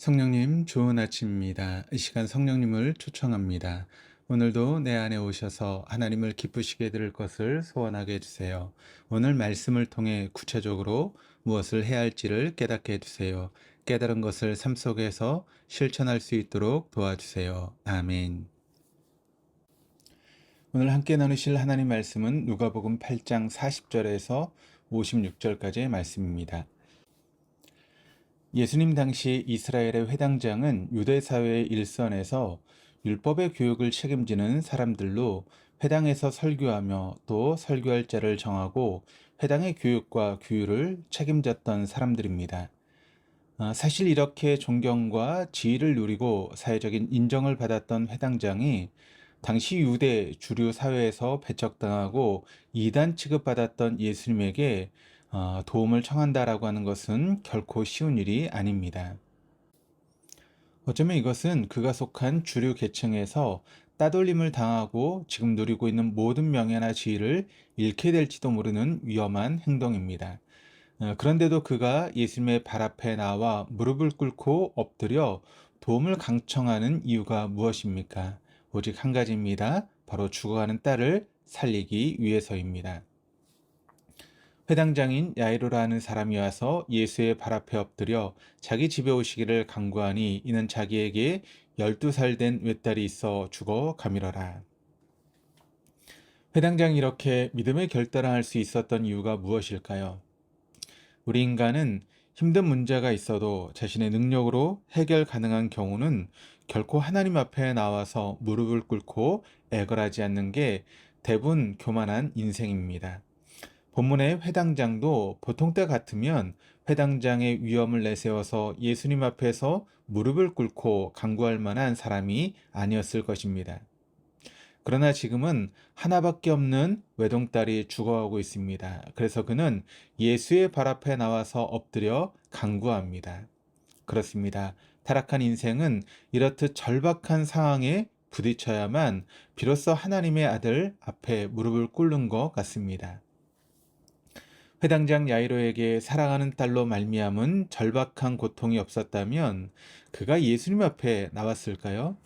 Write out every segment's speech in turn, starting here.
성령님, 좋은 아침입니다. 이 시간 성령님을 초청합니다. 오늘도 내 안에 오셔서 하나님을 기쁘시게 들을 것을 소원하게 해주세요. 오늘 말씀을 통해 구체적으로 무엇을 해야 할지를 깨닫게 해주세요. 깨달은 것을 삶 속에서 실천할 수 있도록 도와주세요. 아멘. 오늘 함께 나누실 하나님 말씀은 누가복음 8장 40절에서 56절까지의 말씀입니다. 예수님 당시 이스라엘의 회당장은 유대 사회의 일선에서 율법의 교육을 책임지는 사람들로 회당에서 설교하며 또 설교할 자를 정하고 회당의 교육과 규율을 책임졌던 사람들입니다. 사실 이렇게 존경과 지위를 누리고 사회적인 인정을 받았던 회당장이 당시 유대 주류 사회에서 배척당하고 이단 취급받았던 예수님에게 도움을 청한다라고 하는 것은 결코 쉬운 일이 아닙니다. 어쩌면 이것은 그가 속한 주류 계층에서 따돌림을 당하고 지금 누리고 있는 모든 명예나 지위를 잃게 될지도 모르는 위험한 행동입니다. 그런데도 그가 예수님의 발 앞에 나와 무릎을 꿇고 엎드려 도움을 강청하는 이유가 무엇입니까? 오직 한 가지입니다. 바로 죽어가는 딸을 살리기 위해서입니다. 회당장인 야이로라는 사람이 와서 예수의 발 앞에 엎드려 자기 집에 오시기를 간구하니 이는 자기에게 12살 된 외딸이 있어 죽어 가밀어라. 회당장이 이렇게 믿음의 결단을 할 수 있었던 이유가 무엇일까요? 우리 인간은 힘든 문제가 있어도 자신의 능력으로 해결 가능한 경우는 결코 하나님 앞에 나와서 무릎을 꿇고 애걸하지 않는 게 대부분 교만한 인생입니다. 본문의 회당장도 보통 때 같으면 회당장의 위엄을 내세워서 예수님 앞에서 무릎을 꿇고 간구할 만한 사람이 아니었을 것입니다. 그러나 지금은 하나밖에 없는 외동딸이 죽어가고 있습니다. 그래서 그는 예수의 발 앞에 나와서 엎드려 간구합니다. 그렇습니다. 타락한 인생은 이렇듯 절박한 상황에 부딪혀야만 비로소 하나님의 아들 앞에 무릎을 꿇는 것 같습니다. 회당장 야이로에게 사랑하는 딸로 말미암은 절박한 고통이 없었다면 그가 예수님 앞에 나왔을까요?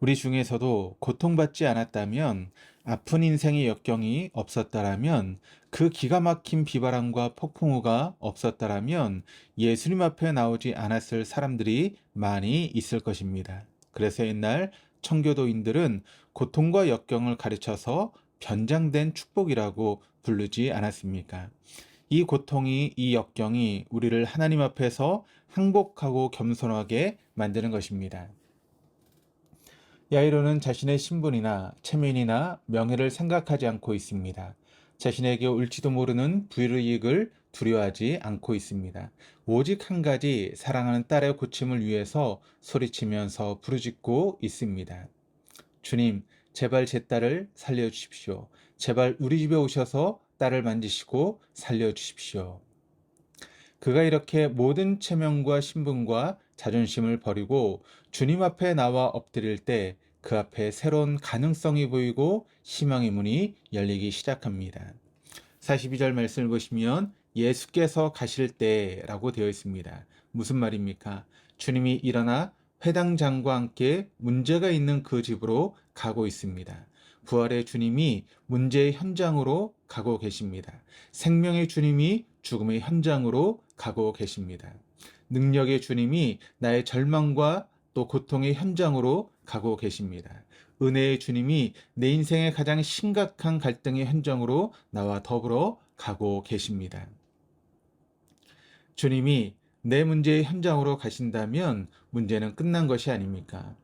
우리 중에서도 고통받지 않았다면, 아픈 인생의 역경이 없었다라면, 그 기가 막힌 비바람과 폭풍우가 없었다라면 예수님 앞에 나오지 않았을 사람들이 많이 있을 것입니다. 그래서 옛날 청교도인들은 고통과 역경을 가르쳐서 변장된 축복이라고 부르지 않았습니까? 이 고통이, 이 역경이 우리를 하나님 앞에서 항복하고 겸손하게 만드는 것입니다. 야이로는 자신의 신분이나 체면이나 명예를 생각하지 않고 있습니다. 자신에게 올지도 모르는 불이익을 두려워하지 않고 있습니다. 오직 한 가지 사랑하는 딸의 고침을 위해서 소리치면서 부르짖고 있습니다. 주님, 제발 제 딸을 살려주십시오. 제발 우리 집에 오셔서 딸을 만지시고 살려주십시오. 그가 이렇게 모든 체면과 신분과 자존심을 버리고 주님 앞에 나와 엎드릴 때 그 앞에 새로운 가능성이 보이고 희망의 문이 열리기 시작합니다. 42절 말씀을 보시면 예수께서 가실 때라고 되어 있습니다. 무슨 말입니까? 주님이 일어나 회당장과 함께 문제가 있는 그 집으로 가고 있습니다. 부활의 주님이 문제의 현장으로 가고 계십니다. 생명의 주님이 죽음의 현장으로 가고 계십니다. 능력의 주님이 나의 절망과 또 고통의 현장으로 가고 계십니다. 은혜의 주님이 내 인생의 가장 심각한 갈등의 현장으로 나와 더불어 가고 계십니다. 주님이 내 문제의 현장으로 가신다면 문제는 끝난 것이 아닙니까?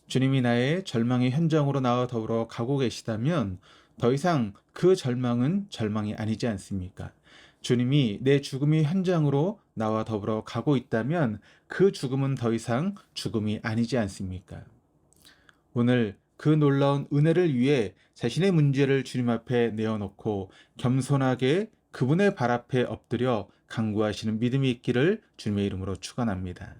주님이 나의 절망의 현장으로 나와 더불어 가고 계시다면 더 이상 그 절망은 절망이 아니지 않습니까? 주님이 내 죽음의 현장으로 나와 더불어 가고 있다면 그 죽음은 더 이상 죽음이 아니지 않습니까? 오늘 그 놀라운 은혜를 위해 자신의 문제를 주님 앞에 내어놓고 겸손하게 그분의 발 앞에 엎드려 간구하시는 믿음이 있기를 주님의 이름으로 축원합니다.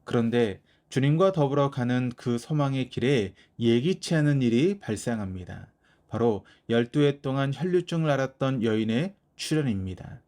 그런데 주님과 더불어 가는 그 소망의 길에 예기치 않은 일이 발생합니다. 바로 12해 동안 혈류증을 앓았던 여인의 출현입니다.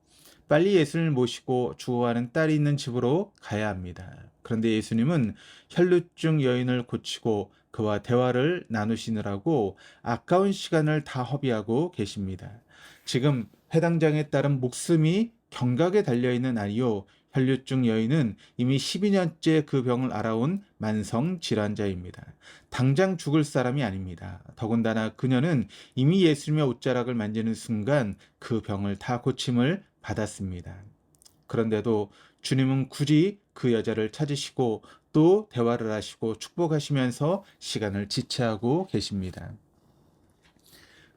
빨리 예수님을 모시고 죽어가는 딸이 있는 집으로 가야 합니다. 그런데 예수님은 혈루증 여인을 고치고 그와 대화를 나누시느라고 아까운 시간을 다 허비하고 계십니다. 지금 해당장에 따른 목숨이 경각에 달려있는 아니요, 혈류증 여인은 이미 12년째 그 병을 앓아온 만성 질환자입니다. 당장 죽을 사람이 아닙니다. 더군다나 그녀는 이미 예수님의 옷자락을 만지는 순간 그 병을 다 고침을 받았습니다. 그런데도 주님은 굳이 그 여자를 찾으시고 또 대화를 하시고 축복하시면서 시간을 지체하고 계십니다.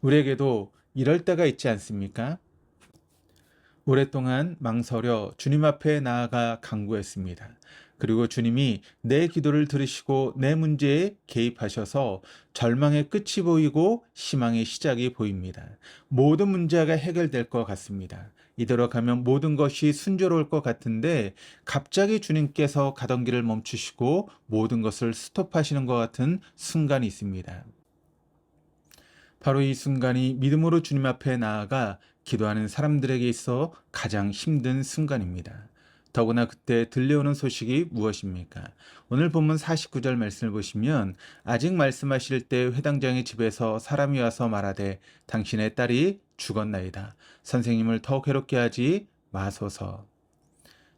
우리에게도 이럴 때가 있지 않습니까? 오랫동안 망설여 주님 앞에 나아가 간구했습니다. 그리고 주님이 내 기도를 들으시고 내 문제에 개입하셔서 절망의 끝이 보이고 희망의 시작이 보입니다. 모든 문제가 해결될 것 같습니다. 이대로 가면 모든 것이 순조로울 것 같은데 갑자기 주님께서 가던 길을 멈추시고 모든 것을 스톱하시는 것 같은 순간이 있습니다. 바로 이 순간이 믿음으로 주님 앞에 나아가 기도하는 사람들에게 있어 가장 힘든 순간입니다. 더구나 그때 들려오는 소식이 무엇입니까? 오늘 본문 49절 말씀을 보시면 아직 말씀하실 때 회당장의 집에서 사람이 와서 말하되 당신의 딸이 죽었나이다. 선생님을 더 괴롭게 하지 마소서.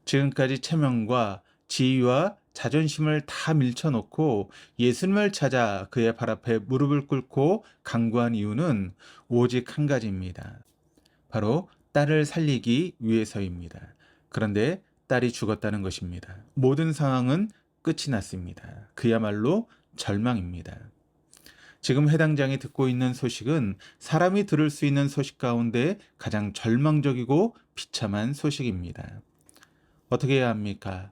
지금까지 체면과 지위와 자존심을 다 밀쳐놓고 예수님을 찾아 그의 발 앞에 무릎을 꿇고 간구한 이유는 오직 한 가지입니다. 바로 딸을 살리기 위해서입니다. 그런데 딸이 죽었다는 것입니다. 모든 상황은 끝이 났습니다. 그야말로 절망입니다. 지금 해당장이 듣고 있는 소식은 사람이 들을 수 있는 소식 가운데 가장 절망적이고 비참한 소식입니다. 어떻게 해야 합니까?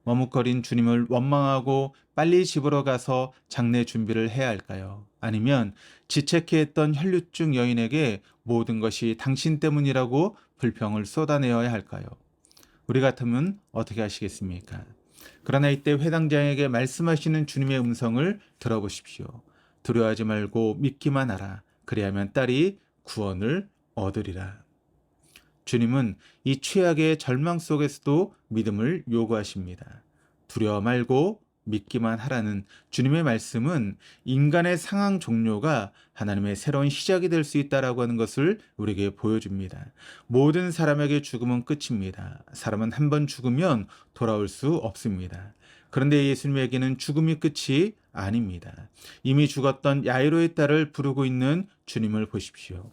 머뭇거린 주님을 원망하고 빨리 집으로 가서 장례 준비를 해야 할까요? 아니면 지체케 했던 혈류증 여인에게 모든 것이 당신 때문이라고 불평을 쏟아내어야 할까요? 우리 같으면 어떻게 하시겠습니까? 그러나 이때 회당장에게 말씀하시는 주님의 음성을 들어보십시오. 두려워하지 말고 믿기만 하라. 그리하면 딸이 구원을 얻으리라. 주님은 이 최악의 절망 속에서도 믿음을 요구하십니다. 두려워 말고 믿기만 하라는 주님의 말씀은 인간의 상황 종료가 하나님의 새로운 시작이 될 수 있다라고 하는 것을 우리에게 보여줍니다. 모든 사람에게 죽음은 끝입니다. 사람은 한 번 죽으면 돌아올 수 없습니다. 그런데 예수님에게는 죽음이 끝이 아닙니다. 이미 죽었던 야이로의 딸을 부르고 있는 주님을 보십시오.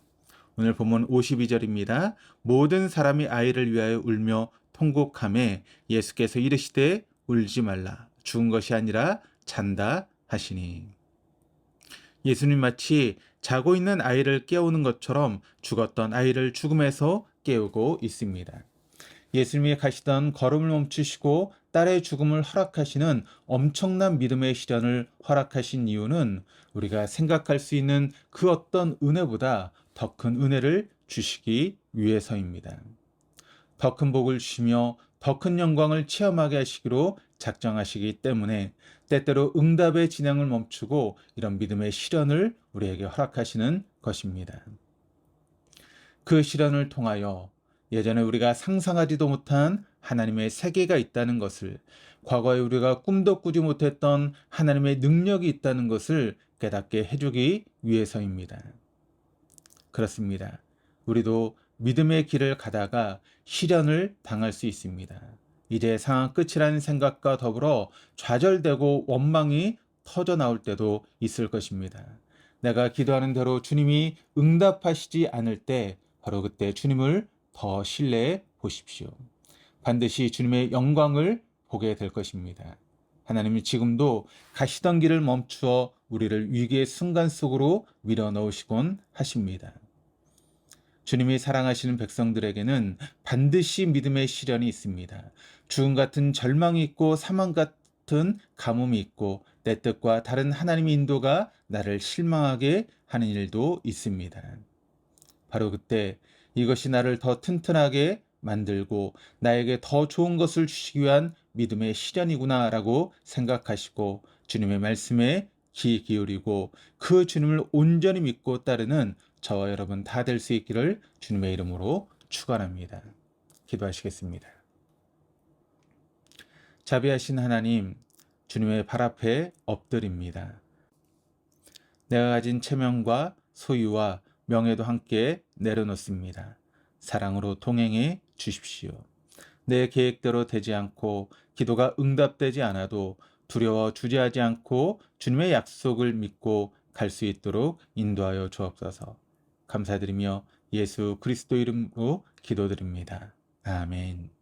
오늘 본문 52절입니다. 모든 사람이 아이를 위하여 울며 통곡하매 예수께서 이르시되 울지 말라. 죽은 것이 아니라 잔다 하시니. 예수님 마치 자고 있는 아이를 깨우는 것처럼 죽었던 아이를 죽음에서 깨우고 있습니다. 예수님이 가시던 걸음을 멈추시고 딸의 죽음을 허락하시는 엄청난 믿음의 시련을 허락하신 이유는 우리가 생각할 수 있는 그 어떤 은혜보다 더 큰 은혜를 주시기 위해서입니다. 더 큰 복을 주시며 더 큰 영광을 체험하게 하시기로 작정하시기 때문에 때때로 응답의 진행을 멈추고 이런 믿음의 시련을 우리에게 허락하시는 것입니다. 그 시련을 통하여 예전에 우리가 상상하지도 못한 하나님의 세계가 있다는 것을, 과거에 우리가 꿈도 꾸지 못했던 하나님의 능력이 있다는 것을 깨닫게 해주기 위해서입니다. 그렇습니다. 우리도 믿음의 길을 가다가 시련을 당할 수 있습니다. 이제 상황 끝이라는 생각과 더불어 좌절되고 원망이 터져 나올 때도 있을 것입니다. 내가 기도하는 대로 주님이 응답하시지 않을 때 바로 그때 주님을 더 신뢰해 보십시오. 반드시 주님의 영광을 보게 될 것입니다. 하나님이 지금도 가시던 길을 멈추어 우리를 위기의 순간 속으로 밀어넣으시곤 하십니다. 주님이 사랑하시는 백성들에게는 반드시 믿음의 시련이 있습니다. 죽음 같은 절망이 있고 사망 같은 가뭄이 있고 내 뜻과 다른 하나님의 인도가 나를 실망하게 하는 일도 있습니다. 바로 그때 이것이 나를 더 튼튼하게 만들고 나에게 더 좋은 것을 주시기 위한 믿음의 시련이구나 라고 생각하시고 주님의 말씀에 귀 기울이고 그 주님을 온전히 믿고 따르는 저와 여러분 다 될 수 있기를 주님의 이름으로 축원합니다. 기도하시겠습니다. 자비하신 하나님, 주님의 발 앞에 엎드립니다. 내가 가진 체면과 소유와 명예도 함께 내려놓습니다. 사랑으로 동행해 주십시오. 내 계획대로 되지 않고 기도가 응답되지 않아도 두려워 주저하지 않고 주님의 약속을 믿고 갈 수 있도록 인도하여 주옵소서. 감사드리며 예수 그리스도 이름으로 기도드립니다. 아멘.